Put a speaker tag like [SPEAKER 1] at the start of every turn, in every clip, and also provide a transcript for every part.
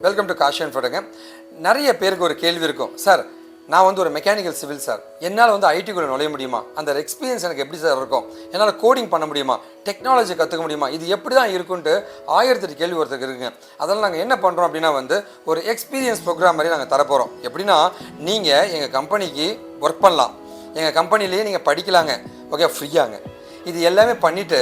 [SPEAKER 1] Welcome to Kashi and ஃபோட்டோங்க. நிறைய பேருக்கு ஒரு கேள்வி இருக்கும், சார் நான் வந்து ஒரு மெக்கானிக்கல் சிவில் சார், என்னால் வந்து ஐடிக்குள்ளே நுழைய முடியுமா, அந்த எக்ஸ்பீரியன்ஸ் எனக்கு எப்படி சார் இருக்கும், என்னால் கோடிங் பண்ண முடியுமா, டெக்னாலஜி கற்றுக்க முடியுமா, இது எப்படி தான் இருக்குன்ட்டு 1008 கேள்வி ஒருத்தருக்கு இருக்குங்க. அதெல்லாம் நாங்கள் என்ன பண்ணுறோம் அப்படின்னா வந்து ஒரு எக்ஸ்பீரியன்ஸ் ப்ரோக்ராம் மாதிரி நாங்கள் தரப்போகிறோம். எப்படின்னா நீங்கள் எங்கள் கம்பெனிக்கு ஒர்க் பண்ணலாம், எங்கள் கம்பெனிலேயே நீங்கள் படிக்கலாங்க, ஓகே, ஃப்ரீயாங்க. இது எல்லாமே பண்ணிவிட்டு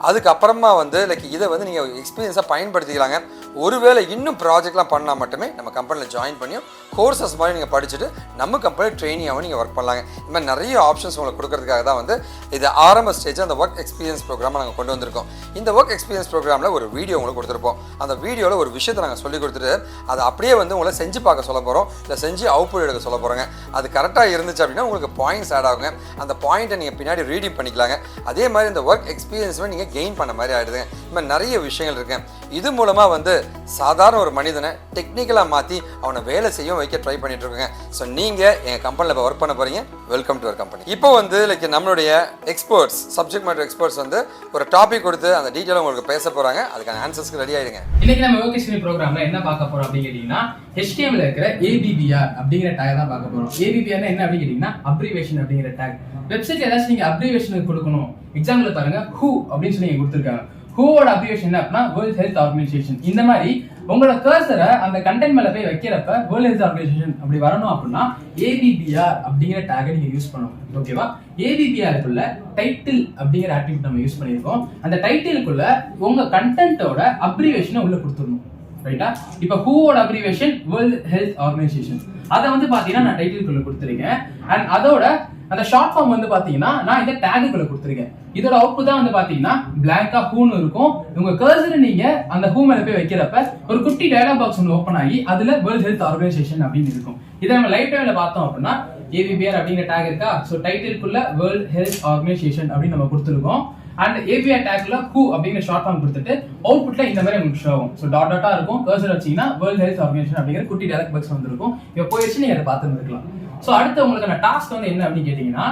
[SPEAKER 1] அதுக்கப்புறமா வந்து இதை வந்து நீங்கள் எக்ஸ்பீரியன்ஸாக பயன்படுத்திக்கலாங்க. ஒருவேளை இன்னும் ப்ராஜெக்ட்லாம் பண்ணால் மட்டுமே நம்ம கம்பெனியில் ஜாயின் பண்ணியும் கோர்சஸ் மாதிரி நீங்கள் படிச்சுட்டு நம்ம கம்பெனியில் ட்ரெயினியாகவும் நீங்கள் ஒர்க் பண்ணலாங்க. இந்த மாதிரி நிறைய ஆப்ஷன்ஸ் உங்களுக்கு கொடுக்கறதுக்காக தான் வந்து இது ஆரம்ப ஸ்டேஜ் அந்த ஒர்க் எக்ஸ்பீரியன்ஸ் ப்ரோக்ராமை நாங்கள் கொண்டு வந்திருக்கோம். இந்த ஒர்க் எக்ஸ்பீரியன்ஸ் ப்ரோக்ராமில் ஒரு வீடியோ உங்களுக்கு கொடுத்துருப்போம். அந்த வீடியோவில் ஒரு விஷயத்தை நாங்கள் சொல்லி கொடுத்துட்டு அதை அப்படியே வந்து உங்களை செஞ்சு பார்க்க சொல்ல போகிறோம், இல்லை செஞ்சு அவுட்புட் எடுக்க சொல்ல போகிறோங்க. அது கரெக்டாக இருந்துச்சு அப்படின்னா உங்களுக்கு பாயிண்ட்ஸ் ஆட் ஆகுங்க. அந்த பாயிண்ட்டை நீங்கள் பின்னாடி ரீடிங் பண்ணிக்கலாங்க. அதே மாதிரி இந்த ஒர்க் எக்ஸ்பீரியன்ஸுமே நீங்கள் கெயின் பண்ண மாதிரி ஆகிடுதுங்க. இந்த மாதிரி நிறைய விஷயங்கள் இருக்குங்க. இது மூலமாக வந்து சாதாரண ஒரு மனிதனை டெக்னிக்கலாக மாற்றி அவனை வேலை செய்ய வைக்க ட்ரை பண்ணிட்டு இருக்கோங்க. ஸோ நீங்கள் எங்கள் கம்பெனியில் இப்போ ஒர்க் பண்ண போகிறீங்க, வெல்கம் டு அவர் கம்பெனி. இப்போ வந்து நம்மளுடைய எக்ஸ்பர்ட்ஸ், சப்ஜெக்ட் மேட்டர் எக்ஸ்பர்ட்ஸ் வந்து ஒரு டாபிக் கொடுத்து அந்த டீட்டெயிலாக உங்களுக்கு பேச போகிறாங்க. அதுக்கான ஆன்சர்ஸ்க்கு ரெடி ஆகிடுங்க.
[SPEAKER 2] இன்னைக்கு நம்ம ஒர்க் எக்ஸ்பீரியன்ஸ் ப்ரோக்ராமில் என்ன பார்க்க போகிறோம் அப்படின்னு கேட்டிங்கன்னா HTML இருக்கிற ABBR அப்படிங்கிற டேக் தான் பார்க்க போகிறோம். ABBR என்ன அப்படின்னு கேட்டிங்கன்னா அப்ரிவேஷன் அப்படிங்கிற டேக். வெப்சைட் ஏதாச்சும் நீங்கள் அப்ரிவேஷனுக்கு கொடுக்கணும், எக்ஸாம்பிள் பாருங்க WHO அப்படின்னு சொல்லி நீங்கள் கொடுத்துருக்காங்க. WHO-ஓட அப்ரிவேஷன் என்ன அப்படின்னா வேர்ல்ட் ஹெல்த் ஆர்கனைசேஷன். இந்த மாதிரி உங்களோட கர்சரை அந்த கண்டென்ட் மேல போய் வைக்கிறப்ப வேர்ல்ட் ஹெல்த் ஆர்கனைசேஷன் அப்படி வரணும் அப்படின்னா ABBR அப்படிங்கிற டேகை நீங்க யூஸ் பண்ணணும். ஓகேவா? ABBR-க்குள்ள டைட்டில் அப்படிங்கிற ஆட்ரிபியூட் நம்ம யூஸ் பண்ணியிருக்கோம். அந்த டைட்டிலுக்குள்ள உங்க கண்டென்ட்டோட அப்ரிவேஷனை உள்ள கொடுத்துடணும். ரைட்டா? இப்போ WHO-ஓட அப்ரிவேஷன் வேர்ல்ட் ஹெல்த் ஆர்கனைசேஷன். அதை வந்து பாத்தீங்கன்னா நான் டைட்டிலுக்குள்ள கொடுத்துருக்கேன். அண்ட் அதோட அந்த ஷார்ட் ஃபார்ம் வந்து பாத்தீங்கன்னா நான் இந்த டேகுக்குள்ள கொடுத்துருக்கேன். இதோட அவுட்புட் தான் வந்து பாத்தீங்கன்னா பிளாங்கா ஹூன்னு இருக்கும். உங்க கர்சரை நீங்க அந்த ஹூ மேல போய் வைக்கிறப்ப ஒரு குட்டி டயலாக் பாக்ஸ் ஒன்று ஓப்பன் ஆகி அதுல வேர்ல்ட் ஹெல்த் ஆர்கனைசேஷன் அப்படின்னு இருக்கும். இதை நம்ம லைவ் டைம்ல பார்த்தோம் அப்படின்னா ABBR அப்படிங்கிற டேக் இருக்கா. ஸோ டைட்டிலுக்குள்ள வேர்ல்ட் ஹெல்த் ஆர்கனைசேஷன் அப்படின்னு நம்ம கொடுத்துருக்கோம். அண்ட் ABBR டேக்ல WHO அப்படிங்கிற ஷார்ட் ஃபார்ம் கொடுத்துட்டு அவுட்புட்ல இந்த மாதிரி உங்களுக்கு ஷோ ஆகும். ஸோ டாட்டா இருக்கும். கர்சர் வச்சீங்கன்னா வேர்ல்ட் ஹெல்த் ஆர்கனைசேஷன் அப்படிங்கிற குட்டி டயலாக் பாக்ஸ் வந்துருக்கும். இப்போ போயிடுச்சு, நீங்க அதை பார்த்து இருக்கலாம். ஸோ அடுத்து உங்களுக்கான டாஸ்க் வந்து என்ன அப்படின்னு கேட்டீங்கன்னா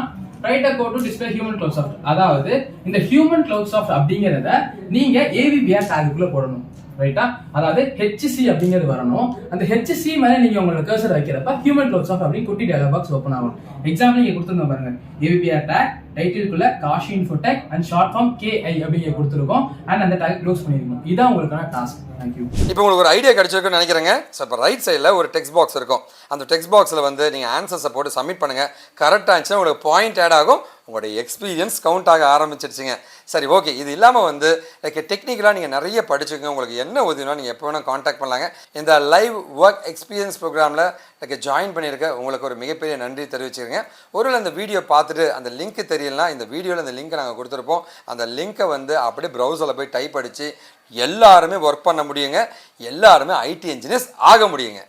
[SPEAKER 2] write a code to display human cloud soft. அதாவது இந்த ஹியூமன் க்ளவுட் சாஃப்ட் அப்படிங்கறத நீங்க ABBR டேக்குள்ள போடணும். ரைட்டா? அதாவது HC அப்படிங்கிறது வரணும். அந்த HC மேல நீங்க உங்களோட கர்சர் வைக்கிறப்ப ஹியூமன் க்ளவுட் சாஃப்ட் அப்படின்னு குட்டி டயலாக் பாக்ஸ் ஓபன் ஆகும். எக்ஸாம்பிள் நீங்க கொடுத்துருந்தோம் பாருங்க, ABBR டேக் டைட்டிலுக்குள்ள Kashi infotech and short form KI அப்படிங்க கொடுத்துருக்கோம். அண்ட் அந்த டேக் க்ளோஸ் பண்ணிருக்கோம். இதான் உங்களுக்கான டாஸ்க். தேங்க்யூ.
[SPEAKER 1] இப்போ உங்களுக்கு ஒரு ஐடியா கிடைச்சிருக்குன்னு நினைக்கிறேங்க. ஸோ இப்போ ரைட் சைடில் ஒரு டெக்ஸ்ட் பாக்ஸ் இருக்கும். அந்த டெக்ஸ்ட் பாக்ஸில் வந்து நீங்கள் ஆன்சர்ஸை போட்டு சப்மிட் பண்ணுங்கள். கரெக்டாக இருந்துச்சுன்னா உங்களுக்கு பாயிண்ட் ஆட் ஆகும், உங்களுடைய எக்ஸ்பீரியன்ஸ் கவுண்ட் ஆக ஆரம்பிச்சிருச்சுங்க. சரி, ஓகே. இது இல்லாமல் வந்து டெக்னிக்கலாக நீங்கள் நிறைய படிச்சுக்கோங்க. உங்களுக்கு என்ன உதவினா நீங்கள் எப்போ வேணால் காண்டாக்ட் பண்ணலாங்க. இந்த லைவ் ஒர்க் எக்ஸ்பீரியன்ஸ் ப்ரோக்ராமில் ஜாயின் பண்ணியிருக்க உங்களுக்கு ஒரு மிகப்பெரிய நன்றி தெரிவிச்சுருங்க. ஒருவேளை அந்த வீடியோ பார்த்துட்டு அந்த லிங்க் தெரியலனா இந்த வீடியோவில் அந்த லிங்க்கை நாங்கள் கொடுத்துருப்போம். அந்த லிங்க்கை வந்து அப்படியே ப்ரௌசரில் போய் டைப் அடித்து எல்லாருமே ஒர்க் பண்ண முடியுங்க. எல்லாருமே IT இன்ஜினியர்ஸ் ஆக முடியுங்க.